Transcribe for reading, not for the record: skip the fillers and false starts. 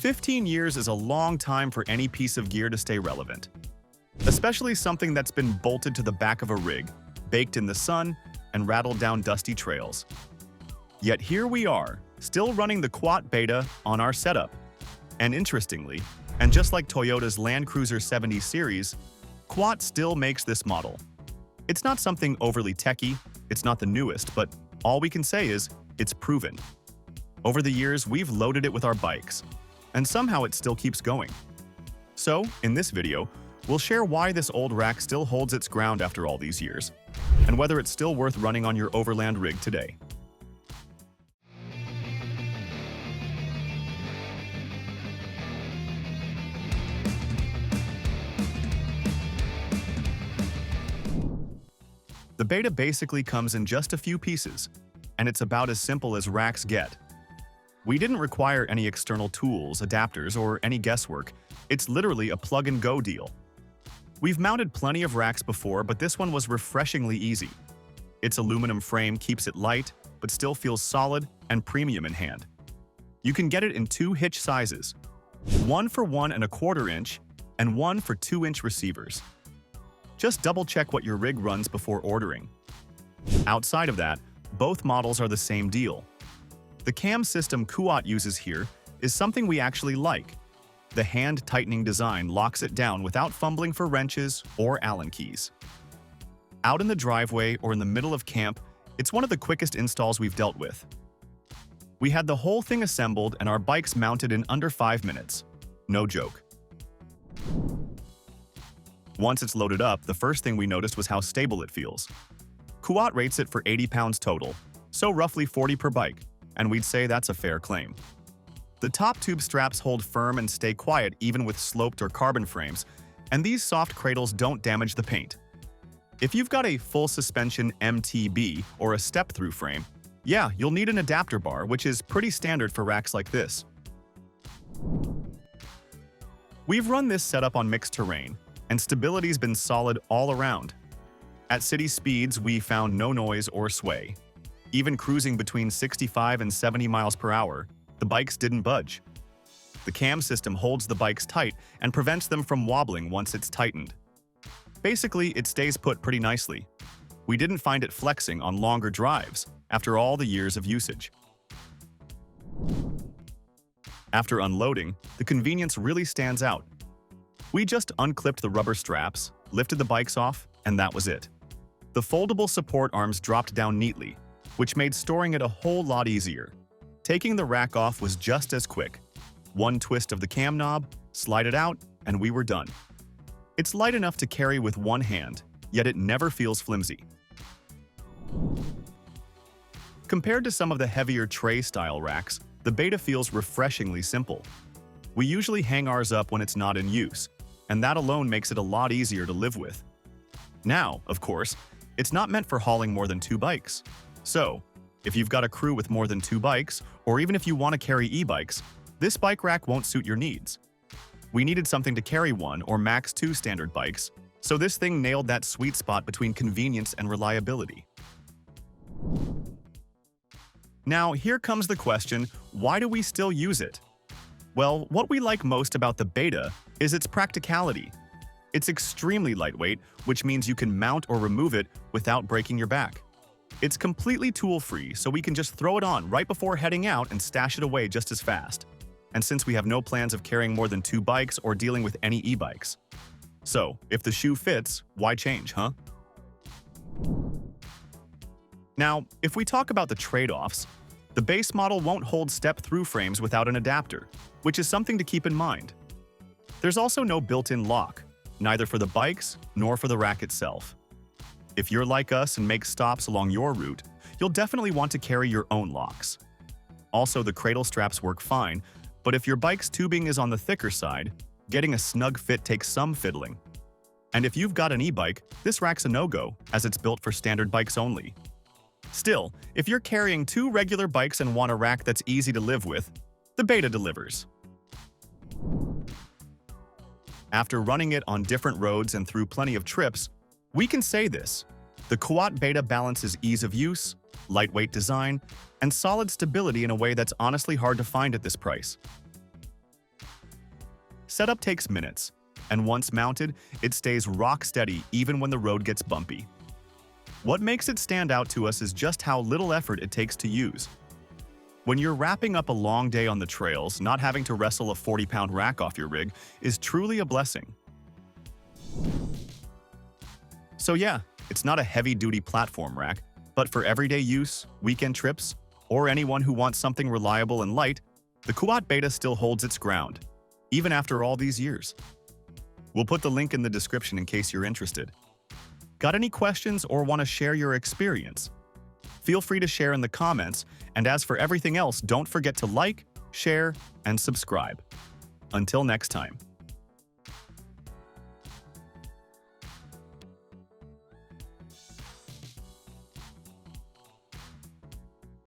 15 years is a long time for any piece of gear to stay relevant, especially something that's been bolted to the back of a rig, baked in the sun, and rattled down dusty trails. Yet here we are, still running the Kuat Beta on our setup. And interestingly, and just like Toyota's Land Cruiser 70 series, Kuat still makes this model. It's not something overly techy, it's not the newest, but all we can say is it's proven. Over the years, we've loaded it with our bikes, and somehow it still keeps going. So, in this video, we'll share why this old rack still holds its ground after all these years, and whether it's still worth running on your overland rig today. The Beta basically comes in just a few pieces, and it's about as simple as racks get. We didn't require any external tools, adapters, or any guesswork. It's literally a plug-and-go deal. We've mounted plenty of racks before, but this one was refreshingly easy. Its aluminum frame keeps it light, but still feels solid and premium in hand. You can get it in two Hitch sizes, one for 1¼ inch and one for 2-inch receivers. Just double-check what your rig runs before ordering. Outside of that, both models are the same deal. The cam system Kuat uses here is something we actually like. The hand-tightening design locks it down without fumbling for wrenches or Allen keys. Out in the driveway or in the middle of camp, it's one of the quickest installs we've dealt with. We had the whole thing assembled and our bikes mounted in under 5 minutes. No joke. Once it's loaded up, the first thing we noticed was how stable it feels. Kuat rates it for 80 pounds total, so roughly 40 per bike, and we'd say that's a fair claim. The top tube straps hold firm and stay quiet even with sloped or carbon frames, and these soft cradles don't damage the paint. If you've got a full suspension MTB or a step-through frame, yeah, you'll need an adapter bar, which is pretty standard for racks like this. We've run this setup on mixed terrain, and stability's been solid all around. At city speeds, we found no noise or sway. Even cruising between 65 and 70 miles per hour, the bikes didn't budge. The cam system holds the bikes tight and prevents them from wobbling once it's tightened. Basically, it stays put pretty nicely. We didn't find it flexing on longer drives after all the years of usage. After unloading, the convenience really stands out. We just unclipped the rubber straps, lifted the bikes off, and that was it. The foldable support arms dropped down neatly, which made storing it a whole lot easier. Taking the rack off was just as quick. One twist of the cam knob, slide it out, and we were done. It's light enough to carry with one hand, yet it never feels flimsy. Compared to some of the heavier tray-style racks, the Beta feels refreshingly simple. We usually hang ours up when it's not in use, and that alone makes it a lot easier to live with. Now, of course, it's not meant for hauling more than 2 bikes. So, if you've got a crew with more than 2 bikes, or even if you want to carry e-bikes, this bike rack won't suit your needs. We needed something to carry 1 or max 2 standard bikes, so this thing nailed that sweet spot between convenience and reliability. Now, here comes the question, why do we still use it? Well, what we like most about the Beta is its practicality. It's extremely lightweight, which means you can mount or remove it without breaking your back. It's completely tool-free, so we can just throw it on right before heading out and stash it away just as fast. And since we have no plans of carrying more than 2 bikes or dealing with any e-bikes. So, if the shoe fits, why change, huh? Now, if we talk about the trade-offs, the base model won't hold step-through frames without an adapter, which is something to keep in mind. There's also no built-in lock, neither for the bikes nor for the rack itself. If you're like us and make stops along your route, you'll definitely want to carry your own locks. Also, the cradle straps work fine, but if your bike's tubing is on the thicker side, getting a snug fit takes some fiddling. And if you've got an e-bike, this rack's a no-go, as it's built for standard bikes only. Still, if you're carrying 2 regular bikes and want a rack that's easy to live with, the Beta delivers. After running it on different roads and through plenty of trips, we can say this: the Kuat Beta balances ease of use, lightweight design, and solid stability in a way that's honestly hard to find at this price. Setup takes minutes, and once mounted, it stays rock steady even when the road gets bumpy. What makes it stand out to us is just how little effort it takes to use. When you're wrapping up a long day on the trails, not having to wrestle a 40-pound rack off your rig is truly a blessing. So yeah, it's not a heavy-duty platform rack, but for everyday use, weekend trips, or anyone who wants something reliable and light, the Kuat Beta still holds its ground, even after all these years. We'll put the link in the description in case you're interested. Got any questions or want to share your experience? Feel free to share in the comments, and as for everything else, don't forget to like, share, and subscribe. Until next time.